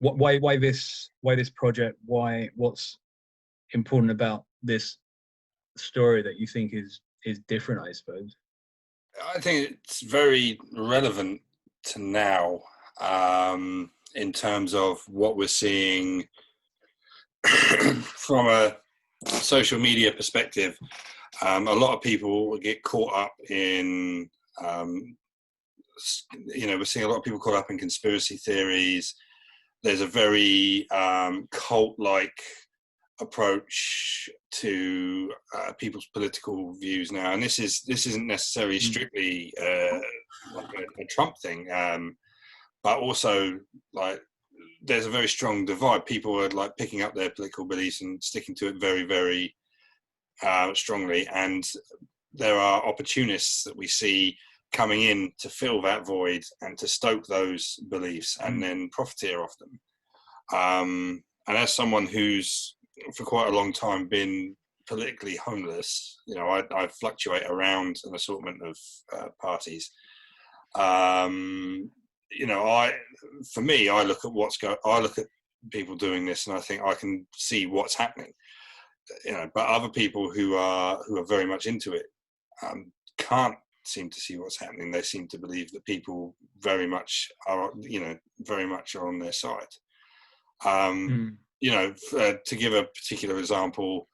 why this project? What's important about this story that you think is different, I suppose? I think it's very relevant to now, in terms of what we're seeing from a social media perspective. A lot of people get caught up in, we're seeing a lot of people caught up in conspiracy theories. There's a very cult-like approach to people's political views now, and this isn't necessarily strictly like a Trump thing, but also like there's a very strong divide. People are like picking up their political beliefs and sticking to it very, very strongly, and there are opportunists that we see coming in to fill that void and to stoke those beliefs and then profiteer off them. And as someone who's for quite a long time been politically homeless, I fluctuate around an assortment of parties. For me, I look at people doing this and I think I can see what's happening. But other people who are very much into it can't seem to see what's happening. They seem to believe that people very much are on their side. To give a particular example,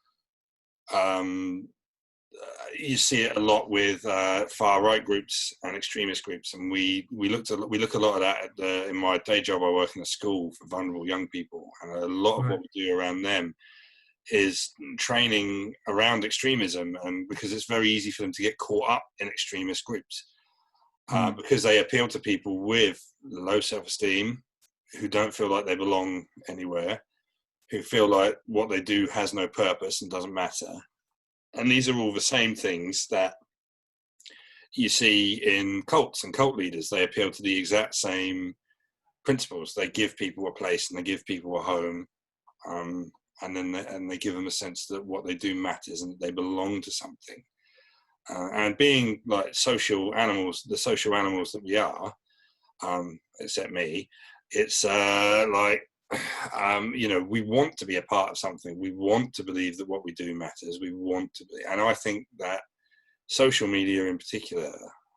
you see it a lot with far right groups and extremist groups, and we look a lot at that in my day job. I work in a school for vulnerable young people, and a lot of what we do around them is training around extremism, and because it's very easy for them to get caught up in extremist groups, because they appeal to people with low self-esteem, who don't feel like they belong anywhere, who feel like what they do has no purpose and doesn't matter. And these are all the same things that you see in cults and cult leaders. They appeal to the exact same principles. They give people a place and they give people a home, and then they give them a sense that what they do matters and that they belong to something. And being like social animals, the social animals that we are, except me, it's we want to be a part of something. We want to believe that what we do matters. We want to be, and I think that social media in particular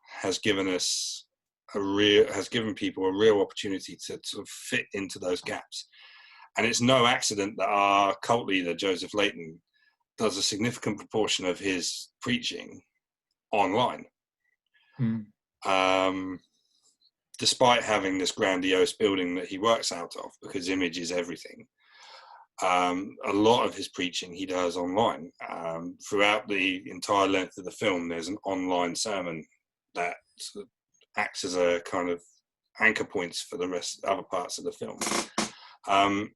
has given people a real opportunity to sort of fit into those gaps. And it's no accident that our cult leader, Joseph Layton, does a significant proportion of his preaching online. Despite having this grandiose building that he works out of, because image is everything. A lot of his preaching he does online. Throughout the entire length of the film, there's an online sermon that sort of acts as a kind of anchor points for the other parts of the film. And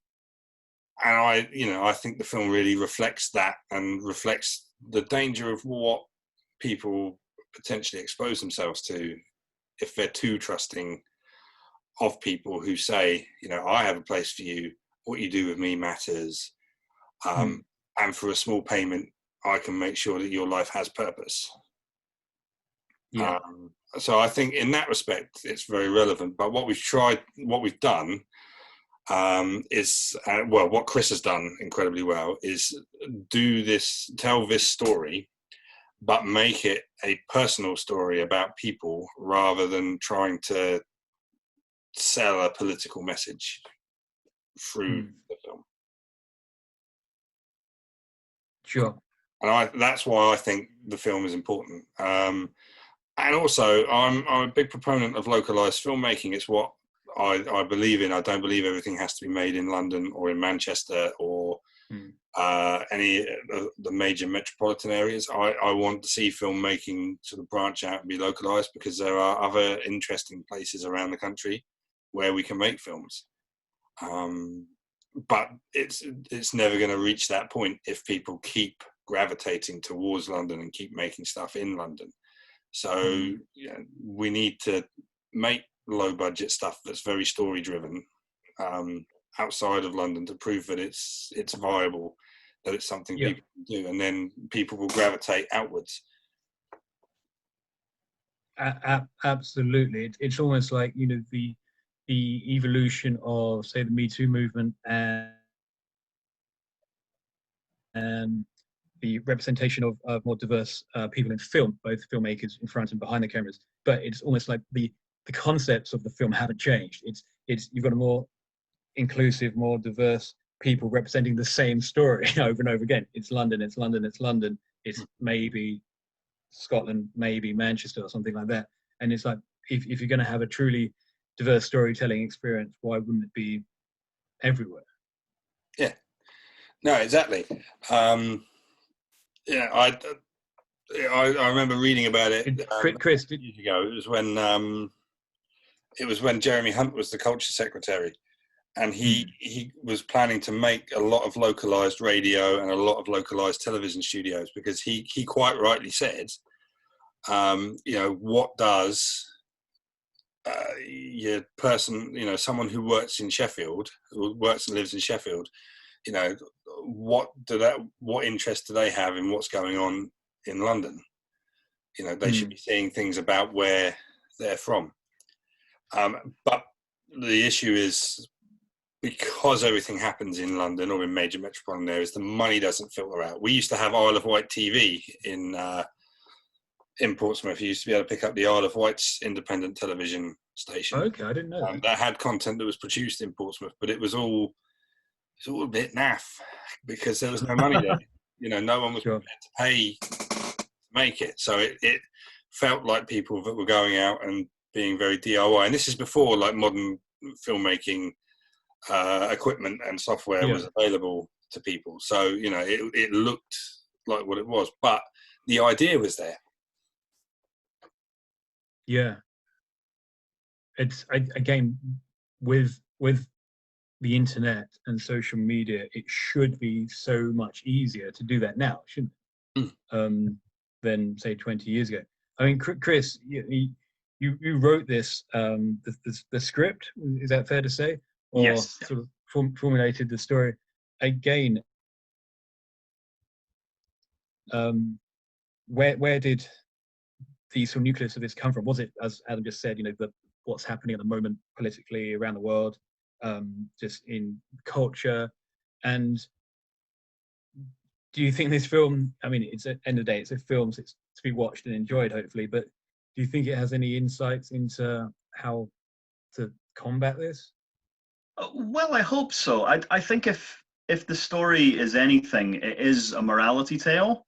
I think the film really reflects that and reflects the danger of what people potentially expose themselves to if they're too trusting of people who say, I have a place for you, what you do with me matters, and for a small payment, I can make sure that your life has purpose. So I think in that respect, it's very relevant. But what we've done is, what Chris has done incredibly well is tell this story, but make it a personal story about people rather than trying to sell a political message through the film. Sure. And that's why I think the film is important. And also, I'm a big proponent of localized filmmaking. It's what I believe in. I don't believe everything has to be made in London or in Manchester or any of the major metropolitan areas. I want to see filmmaking sort of branch out and be localized, because there are other interesting places around the country where we can make films. But it's never going to reach that point if people keep gravitating towards London and keep making stuff in London. So we need to make low budget stuff that's very story driven outside of London to prove that it's viable, that it's something people can do, and then people will gravitate outwards. Absolutely. It's almost like, the the evolution of, say, the Me Too movement and the representation of more diverse people in film, both filmmakers in front and behind the cameras. But it's almost like the concepts of the film haven't changed. It's you've got a more inclusive, more diverse people representing the same story over and over again. It's London, it's London, it's London. It's maybe Scotland, maybe Manchester or something like that. And it's like, if you're going to have a truly diverse storytelling experience, why wouldn't it be everywhere? Yeah, no, exactly. Yeah, I remember reading about it Chris, years ago. It was when Jeremy Hunt was the culture secretary, and he was planning to make a lot of localized radio and a lot of localized television studios, because he quite rightly said, what does your person, someone who works in Sheffield, who works and lives in Sheffield, what interest do they have in what's going on in London? They should be seeing things about where they're from. But the issue is, because everything happens in London or in major metropolitan areas, the money doesn't filter out. We used to have Isle of Wight TV in Portsmouth. You used to be able to pick up the Isle of Wight's independent television station. Okay, I didn't know that. That had content that was produced in Portsmouth, but it was all a bit naff because there was no money there. No one was prepared to pay to make it. So it felt like people that were going out and being very DIY. And this is before like modern filmmaking equipment and software was available to people. So, it looked like what it was, but the idea was there. Yeah. It's, again, with the internet and social media, it should be so much easier to do that now, shouldn't it? Than say 20 years ago. I mean, Chris, you wrote this, the script, is that fair to say? Or yes. Sort of formulated the story. Again, where did the sort of nucleus of this come from? Was it, as Adam just said, what's happening at the moment politically around the world, just in culture? And do you think this film, I mean, it's at the end of the day, it's a film, so it's to be watched and enjoyed, hopefully, but do you think it has any insights into how to combat this? Well, I hope so. I think if the story is anything, it is a morality tale,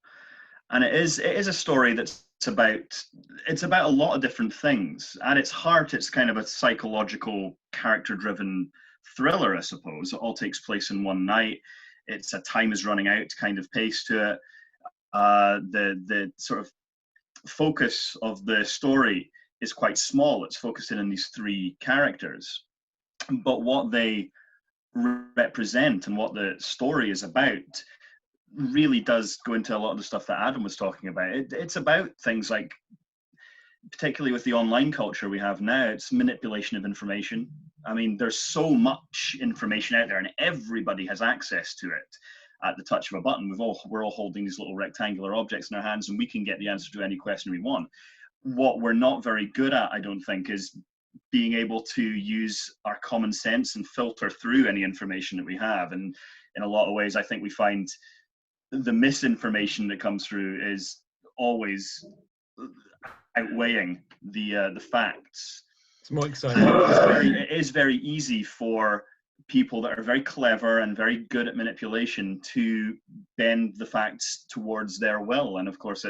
and it is a story that's about a lot of different things. At its heart, it's kind of a psychological, character-driven thriller, I suppose. It all takes place in one night. It's a time is running out kind of pace to it. The sort of focus of the story is quite small. It's focused in on these three characters, but what they represent and what the story is about really does go into a lot of the stuff that Adam was talking about. It's about things like, particularly with the online culture we have now, it's manipulation of information. I mean, there's so much information out there and everybody has access to it at the touch of a button. We're all holding these little rectangular objects in our hands and we can get the answer to any question we want. What we're not very good at, I don't think, is being able to use our common sense and filter through any information that we have. And in a lot of ways, I think we find the misinformation that comes through is always outweighing the facts. It's more exciting. It is very easy for people that are very clever and very good at manipulation to bend the facts towards their will. And of course,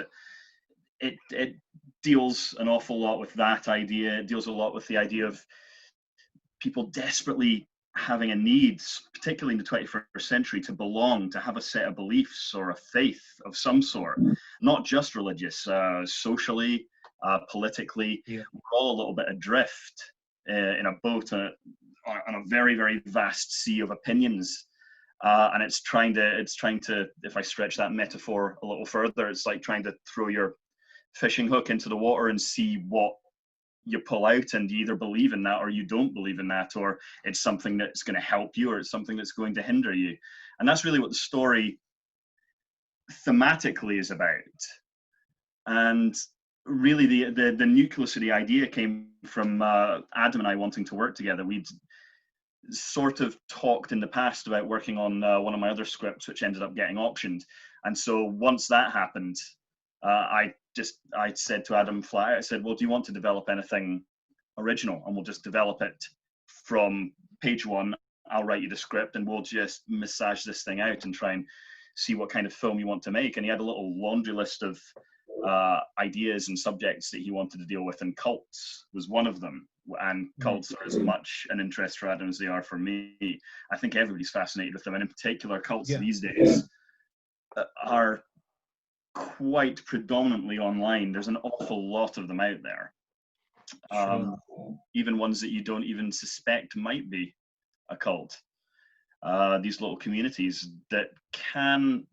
it deals an awful lot with that idea. It deals a lot with the idea of people desperately having a need, particularly in the 21st century, to belong, to have a set of beliefs or a faith of some sort, not just religious, socially, politically. Yeah. We're all a little bit adrift in a boat on a very, very vast sea of opinions. And it's trying to, if I stretch that metaphor a little further, it's like trying to throw your fishing hook into the water and see what you pull out, and you either believe in that or you don't believe in that, or it's something that's going to help you or it's something that's going to hinder you. And that's really what the story thematically is about. And really the nucleus of the idea came from Adam and I wanting to work together. We'd sort of talked in the past about working on one of my other scripts, which ended up getting optioned. And so once that happened, I said to Adam flat out, I said, well, do you want to develop anything original? And we'll just develop it from page one. I'll write you the script and we'll just massage this thing out and try and see what kind of film you want to make. And he had a little laundry list of ideas and subjects that he wanted to deal with, and cults was one of them. And cults are as much an interest for Adam as they are for me. I think everybody's fascinated with them, and in particular cults these days are quite predominantly online. There's an awful lot of them out there. Even ones that you don't even suspect might be a cult. These little communities that can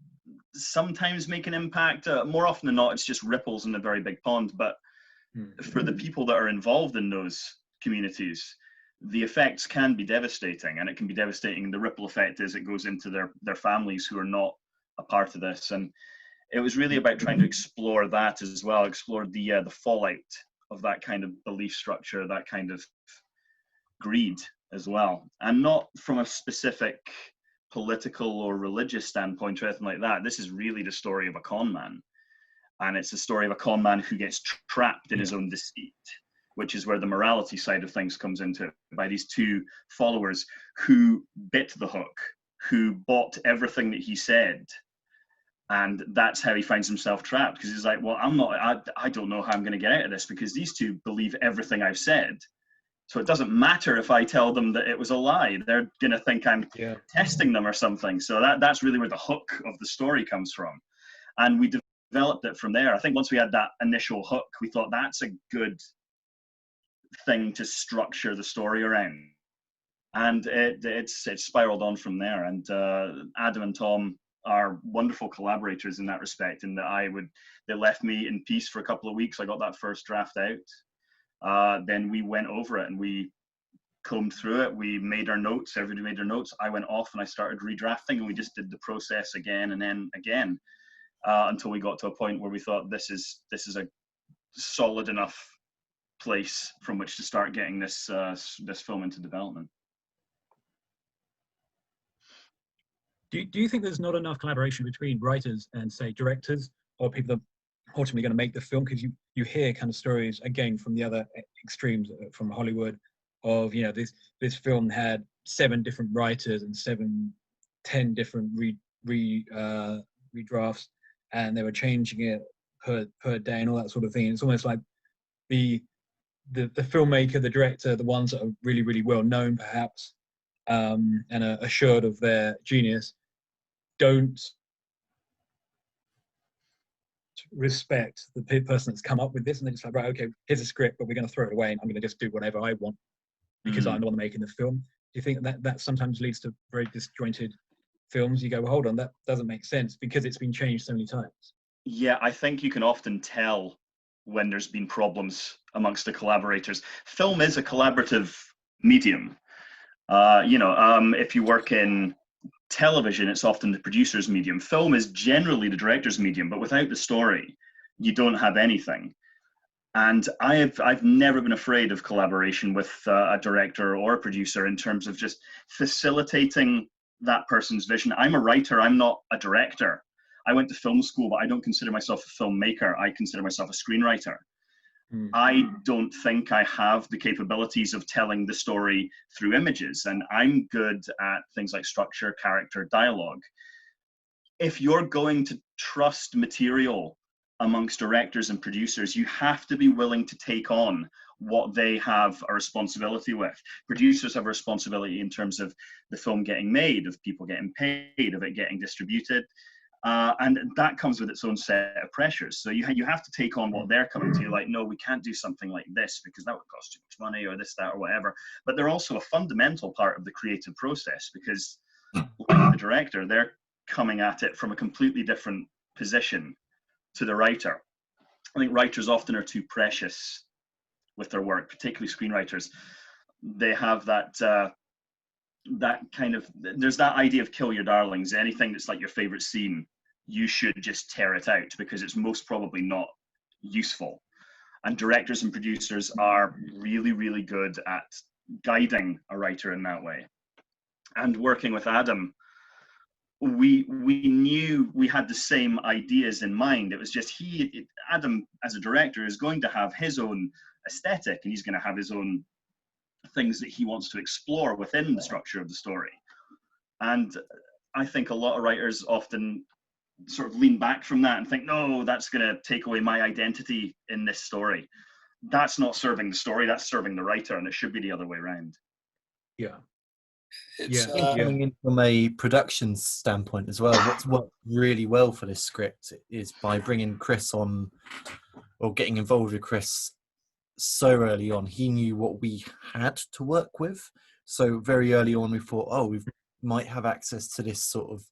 sometimes make an impact. More often than not, it's just ripples in a very big pond. But for the people that are involved in those communities, the effects can be devastating, and it can be devastating. The ripple effect is it goes into their families who are not a part of this. And it was really about trying to explore that as well, explore the fallout of that kind of belief structure, that kind of greed as well, and not from a specific political or religious standpoint or anything like that. This is really the story of a con man, and it's a story of a con man who gets trapped in his own deceit, which is where the morality side of things comes into it, by these two followers who bit the hook, who bought everything that he said. And that's how he finds himself trapped, because he's like, well, I don't know how I'm going to get out of this, because these two believe everything I've said. So it doesn't matter if I tell them that it was a lie. They're going to think I'm testing them or something. So that's really where the hook of the story comes from. And we developed it from there. I think once we had that initial hook, we thought that's a good thing to structure the story around. And it spiraled on from there. And Adam and Tom are wonderful collaborators in that respect, in that they left me in peace for a couple of weeks. I got that first draft out. Then we went over it and we combed through it. We made our notes. Everybody made their notes. I went off and I started redrafting, and we just did the process again and then again until we got to a point where we thought this is a solid enough place from which to start getting this film into development. Do you think there's not enough collaboration between writers and, say, directors, or people that are ultimately going to make the film? Because you hear kind of stories, again, from the other extremes from Hollywood of, this film had 7 different writers and 10 different redrafts, and they were changing it per day and all that sort of thing. It's almost like the filmmaker, the director, the ones that are really, really well known perhaps, and are assured of their genius, don't respect the person that's come up with this, and they're just like, right, okay, here's a script, but we're going to throw it away, and I'm going to just do whatever I want because I'm the one making the film. Do you think that sometimes leads to very disjointed films? You go, well, hold on, that doesn't make sense because it's been changed so many times. Yeah, I think you can often tell when there's been problems amongst the collaborators. Film is a collaborative medium. If you work in television, it's often the producer's medium. Film is generally the director's medium, but without the story, you don't have anything. And I've never been afraid of collaboration with a director or a producer in terms of just facilitating that person's vision. I'm a writer, I'm not a director. I went to film school, but I don't consider myself a filmmaker. I consider myself a screenwriter. I don't think I have the capabilities of telling the story through images, and I'm good at things like structure, character, dialogue. If you're going to trust material amongst directors and producers, you have to be willing to take on what they have a responsibility with. Producers have a responsibility in terms of the film getting made, of people getting paid, of it getting distributed. And that comes with its own set of pressures. So you have to take on what they're coming to you, like, no, we can't do something like this because that would cost too much money, or this, that, or whatever. But they're also a fundamental part of the creative process, because like the director, they're coming at it from a completely different position to the writer. I think writers often are too precious with their work, particularly screenwriters. They have that kind of, there's that idea of kill your darlings. Anything that's like your favorite scene, you should just tear it out because it's most probably not useful. And directors and producers are really, really good at guiding a writer in that way. And working with Adam, we knew we had the same ideas in mind. It was just Adam, as a director, is going to have his own aesthetic, and he's going to have his own things that he wants to explore within the structure of the story. And I think a lot of writers often sort of lean back from that and think, no, that's going to take away my identity in this story. That's not serving the story, that's serving the writer, and it should be the other way around. Yeah. It's, Coming in from a production standpoint as well, what's worked really well for this script is by bringing Chris on, or getting involved with Chris so early on. He knew what we had to work with. So very early on, we thought, oh, we might have access to this sort of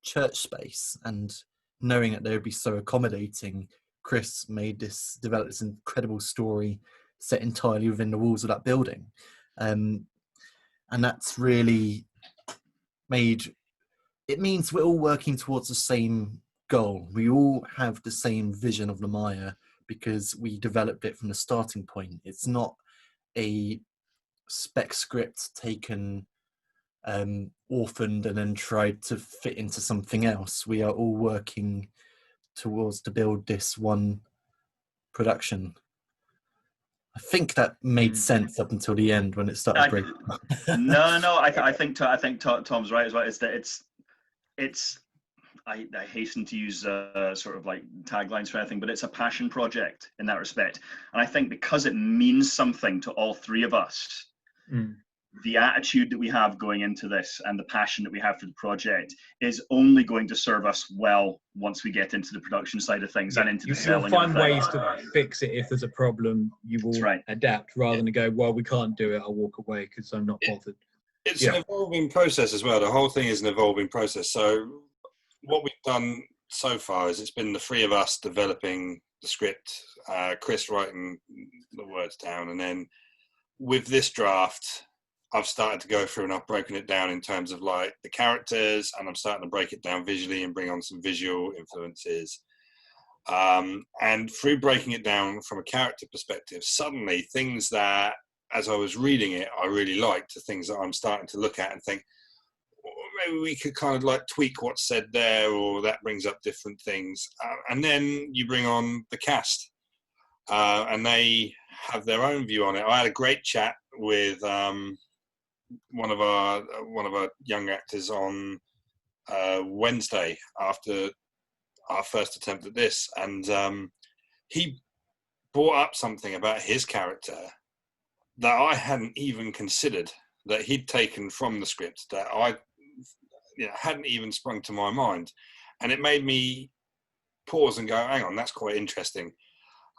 church space, and knowing that they would be so accommodating, Chris developed this incredible story set entirely within the walls of that building. And that's really means we're all working towards the same goal. We all have the same vision of the Mire because we developed it from the starting point. It's not a spec script taken, orphaned, and then tried to fit into something else. We are all working towards to build this one production. I think that made sense up until the end when it started breaking. No. I think Tom's right as well. Is that it's. I hasten to use sort of like taglines for anything, but it's a passion project in that respect. And I think because it means something to all three of us, the attitude that we have going into this and the passion that we have for the project is only going to serve us well once we get into the production side of things and into the selling. You'll find ways to fix it if there's a problem. You will adapt rather than go, well, we can't do it, I'll walk away because I'm not bothered. It's an evolving process as well. The whole thing is an evolving process. So what we've done so far is it's been the three of us developing the script, Chris writing the words down, and then with this draft, I've started to go through and I've broken it down in terms of like the characters, and I'm starting to break it down visually and bring on some visual influences. And through breaking it down from a character perspective, suddenly things that, as I was reading it, I really liked, the things that I'm starting to look at and think, well, maybe we could kind of like tweak what's said there, or that brings up different things. And then you bring on the cast, and they have their own view on it. I had a great chat with one of our young actors on Wednesday after our first attempt at this, and he brought up something about his character that I hadn't even considered, that he'd taken from the script, that I hadn't even sprung to my mind, and it made me pause and go, hang on, that's quite interesting.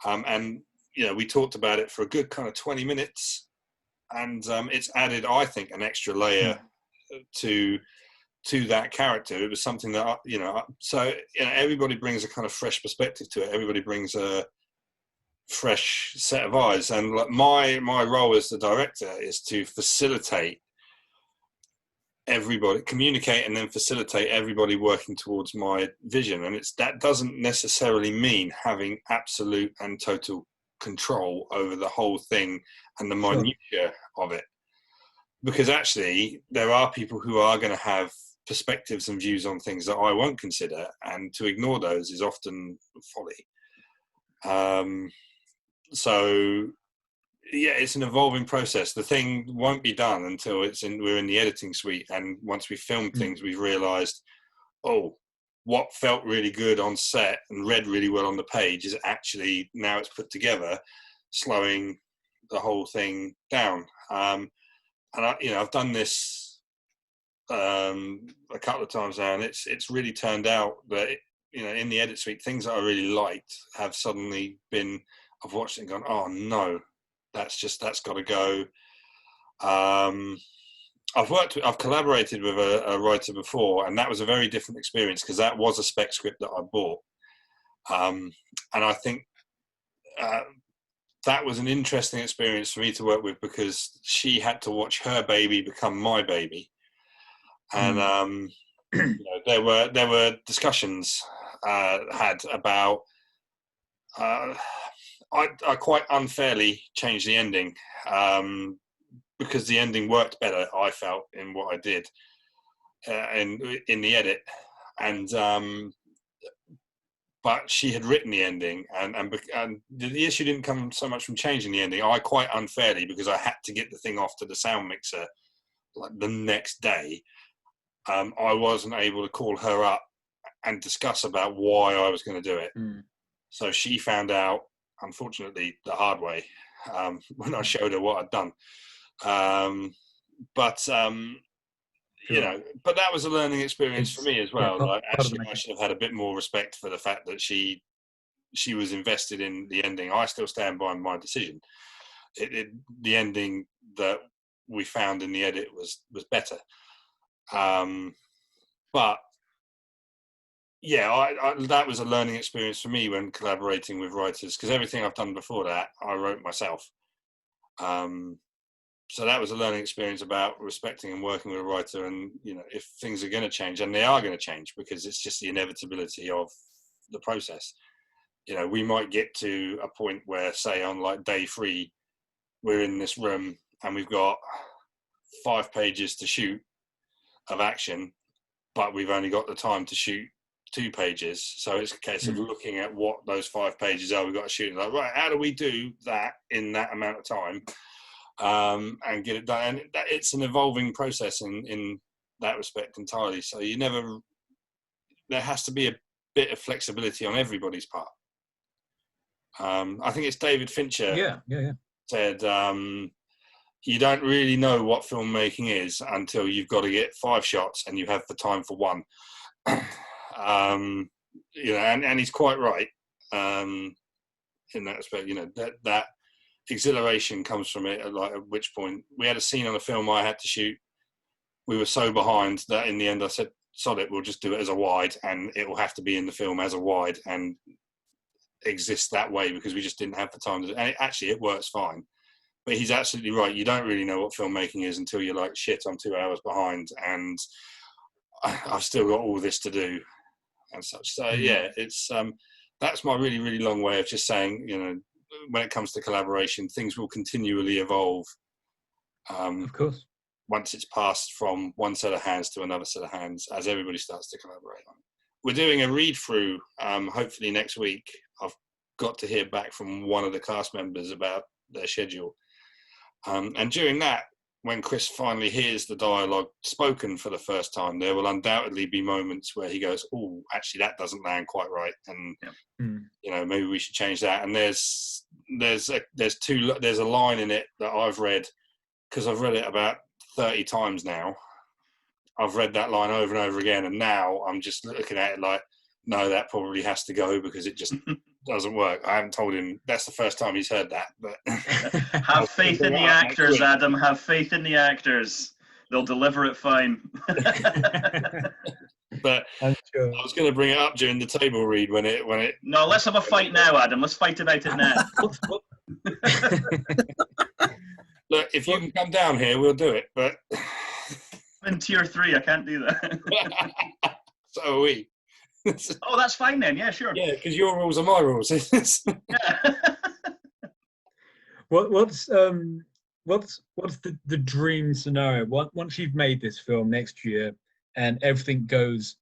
And we talked about it for a good kind of 20 minutes. And it's added, I think, an extra layer to that character. It was something that everybody brings a kind of fresh perspective to it. Everybody brings a fresh set of eyes. And like my role as the director is to facilitate everybody, communicate, and then facilitate everybody working towards my vision. And that doesn't necessarily mean having absolute and total control over the whole thing and the minutiae of it, because actually there are people who are going to have perspectives and views on things that I won't consider, and to ignore those is often folly. So it's an evolving process. The thing won't be done until we're in the editing suite, and once we film things, we've realized, what felt really good on set and read really well on the page is actually, now it's put together, slowing the whole thing down. And I've done this a couple of times now, and it's really turned out that in the edit suite, things that I really liked have suddenly been, I've watched it and gone, oh no, that's got to go. I've collaborated with a writer before, and that was a very different experience because that was a spec script that I bought. And I think that was an interesting experience for me to work with, because she had to watch her baby become my baby. And there were discussions had about I quite unfairly changed the ending because the ending worked better, I felt, in what I did in the edit. And but she had written the ending, and the issue didn't come so much from changing the ending. I quite unfairly, because I had to get the thing off to the sound mixer like the next day, I wasn't able to call her up and discuss about why I was going to do it. So she found out, unfortunately, the hard way when I showed her what I'd done. You know, but that was a learning experience for me as well. Yeah, like, actually, I should have had a bit more respect for the fact that she was invested in the ending. I still stand by my decision. The ending that we found in the edit was better. But yeah, that was a learning experience for me when collaborating with writers, because everything I've done before that, I wrote myself. So that was a learning experience about respecting and working with a writer. And, you know, if things are going to change, and they are going to change, because it's just the inevitability of the process. You know, we might get to a point where, say, on like day 3, we're in this room and we've got 5 pages to shoot of action, but we've only got the time to shoot 2 pages. So it's a case of looking at what those 5 pages are we've got to shoot. Like, right, how do we do that in that amount of time? And get it done. And it's an evolving process in that respect entirely. So there has to be a bit of flexibility on everybody's part. I think it's David Fincher said, you don't really know what filmmaking is until you've got to get 5 shots and you have the time for 1. You know, and he's quite right in that respect. You know, that exhilaration comes from it, like at which point we had a scene on a film I had to shoot. We were so behind that in the end I said, sod it, we'll just do it as a wide, and it will have to be in the film as a wide and exist that way, because we just didn't have the time to. And actually it works fine. But he's absolutely right, you don't really know what filmmaking is until you're like, shit, I'm 2 hours behind and I've still got all this to do and such. So yeah, it's that's my really, really long way of just saying, you know, when it comes to collaboration, things will continually evolve. Of course. Once it's passed from one set of hands to another set of hands, as everybody starts to collaborate on it. We're doing a read through, hopefully next week. I've got to hear back from one of the cast members about their schedule. And during that, when Chris finally hears the dialogue spoken for the first time, there will undoubtedly be moments where he goes, oh, actually that doesn't land quite right. And, you know, maybe we should change that. And there's a line in it that I've read, because I've read it about 30 times now. I've read that line over and over again. And now I'm just looking at it like, no, that probably has to go because it just doesn't work. I haven't told him. That's the first time he's heard that. But have faith in the actors, Adam. Have faith in the actors. They'll deliver it fine. But I was going to bring it up during the table read when it. No, let's have a fight now, Adam. Let's fight about it now. Look, if you can come down here, we'll do it. But in tier 3, I can't do that. So are we. Oh, that's fine then. Yeah, sure. Yeah, because your rules are my rules. Yeah. What's the dream scenario? Once you've made this film next year and everything goes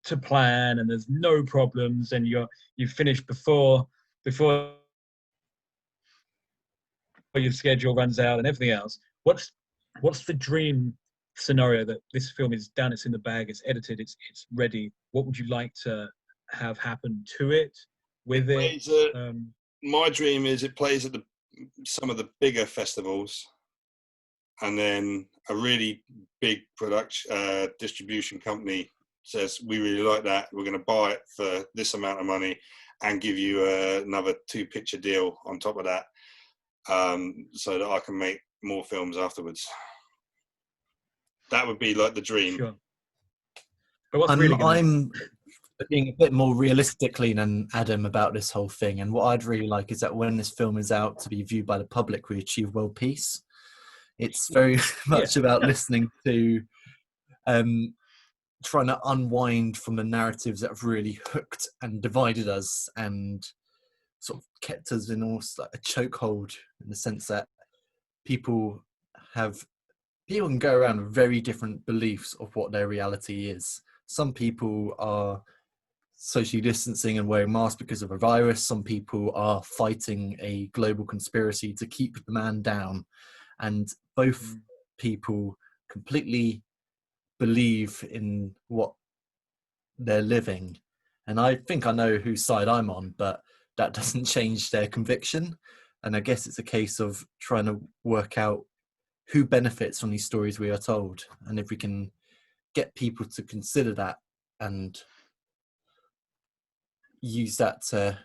to plan and there's no problems and you've finished before your schedule runs out and everything else, what's the dream scenario that this film is done, it's in the bag, it's edited, it's ready? What would you like to have happen to it, with it? My dream is it plays at some of the bigger festivals, and then a really big production distribution company says, we really like that, we're going to buy it for this amount of money and give you another 2-picture deal on top of that, so that I can make more films afterwards. That would be like the dream. Sure. But what's really I'm being a bit more realistically than Adam about this whole thing, and what I'd really like is that when this film is out to be viewed by the public, we achieve world peace. It's very much about listening to, trying to unwind from the narratives that have really hooked and divided us, and sort of kept us in almost like a chokehold, in the sense that people can go around with very different beliefs of what their reality is. Some people are socially distancing and wearing masks because of a virus. Some people are fighting a global conspiracy to keep the man down. And both people completely believe in what they're living. And I think I know whose side I'm on, but that doesn't change their conviction. And I guess it's a case of trying to work out who benefits from these stories we are told, and if we can get people to consider that and use that to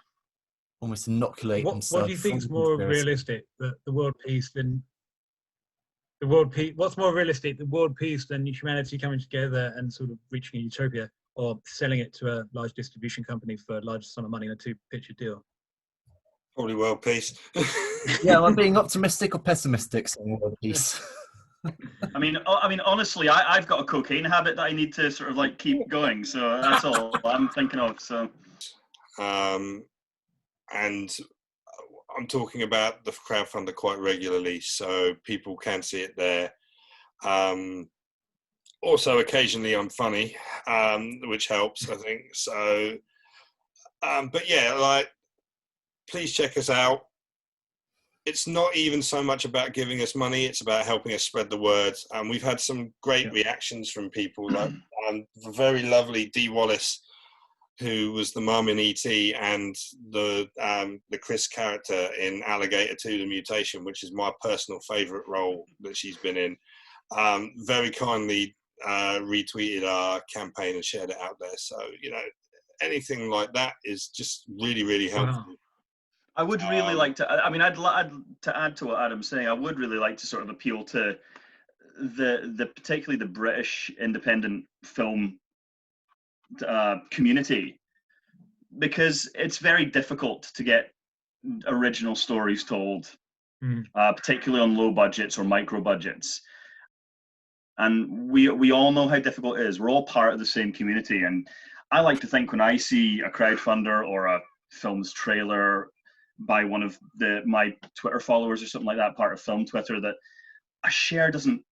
almost inoculate themselves. What do you think is more realistic? The world peace than the world peace? What's more realistic, the world peace than humanity coming together and sort of reaching a utopia, or selling it to a large distribution company for a large sum of money in a 2-picture deal? Probably world peace. Yeah, am I being optimistic or pessimistic saying world peace? I mean, honestly, I've got a cocaine habit that I need to sort of like keep going. So that's all I'm thinking of. So, and I'm talking about the crowdfunder quite regularly, so people can see it there. Also, occasionally I'm funny, which helps, I think. So, but yeah, like, please check us out. It's not even so much about giving us money, it's about helping us spread the word. And we've had some great reactions from people, like the very lovely Dee Wallace, who was the mum in E.T. and the Chris character in Alligator 2: The Mutation, which is my personal favourite role that she's been in. Very kindly retweeted our campaign and shared it out there. So, you know, anything like that is just really, really helpful. Wow. I would really like to. I mean, I'd to add to what Adam's saying. I would really like to sort of appeal to the particularly the British independent film community, because it's very difficult to get original stories told, particularly on low budgets or micro budgets. And we all know how difficult it is. We're all part of the same community, and I like to think when I see a crowdfunder or a film's trailer by one of my Twitter followers or something like that, part of Film Twitter, that a share doesn't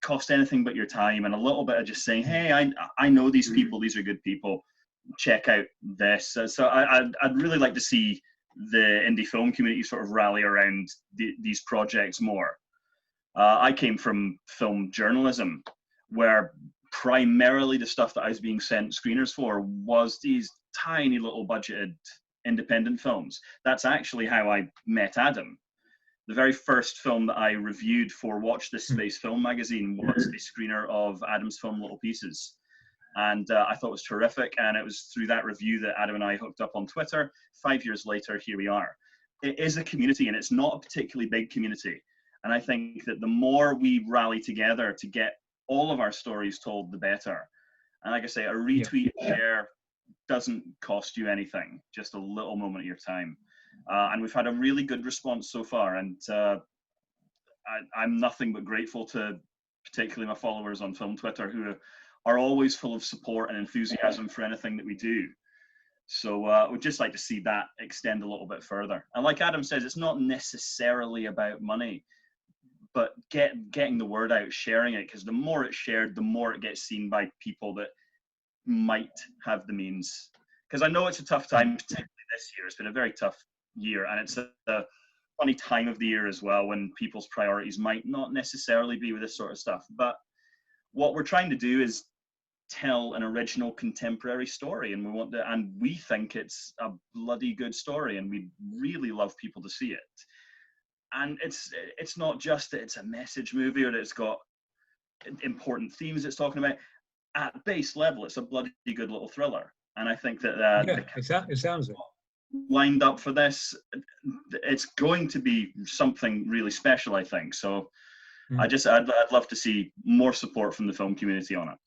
cost anything but your time and a little bit of just saying, hey, I know these people, these are good people, check out this. So I'd really like to see the indie film community sort of rally around these projects more. I came from film journalism, where primarily the stuff that I was being sent screeners for was these tiny little budgeted independent films. That's actually how I met Adam. The very first film that I reviewed for Watch This Space Film magazine was a screener of Adam's film Little Pieces. And I thought it was terrific. And it was through that review that Adam and I hooked up on Twitter. 5 years later, here we are. It is a community, and it's not a particularly big community. And I think that the more we rally together to get all of our stories told, the better. And like I say, a retweet, share doesn't cost you anything, just a little moment of your time. And we've had a really good response so far. And I'm nothing but grateful to particularly my followers on Film Twitter, who are always full of support and enthusiasm for anything that we do. So we'd just like to see that extend a little bit further. And like Adam says, it's not necessarily about money, but getting the word out, sharing it, because the more it's shared, the more it gets seen by people that might have the means. Because I know it's a tough time, particularly this year. It's been a very tough year, and it's a funny time of the year as well, when people's priorities might not necessarily be with this sort of stuff. But what we're trying to do is tell an original contemporary story, and we think it's a bloody good story, and we'd really love people to see it. And it's not just that it's a message movie or that it's got important themes it's talking about. At base level, it's a bloody good little thriller. And I think that it sounds it. Lined up for this, it's going to be something really special, I think. So I'd love to see more support from the film community on it.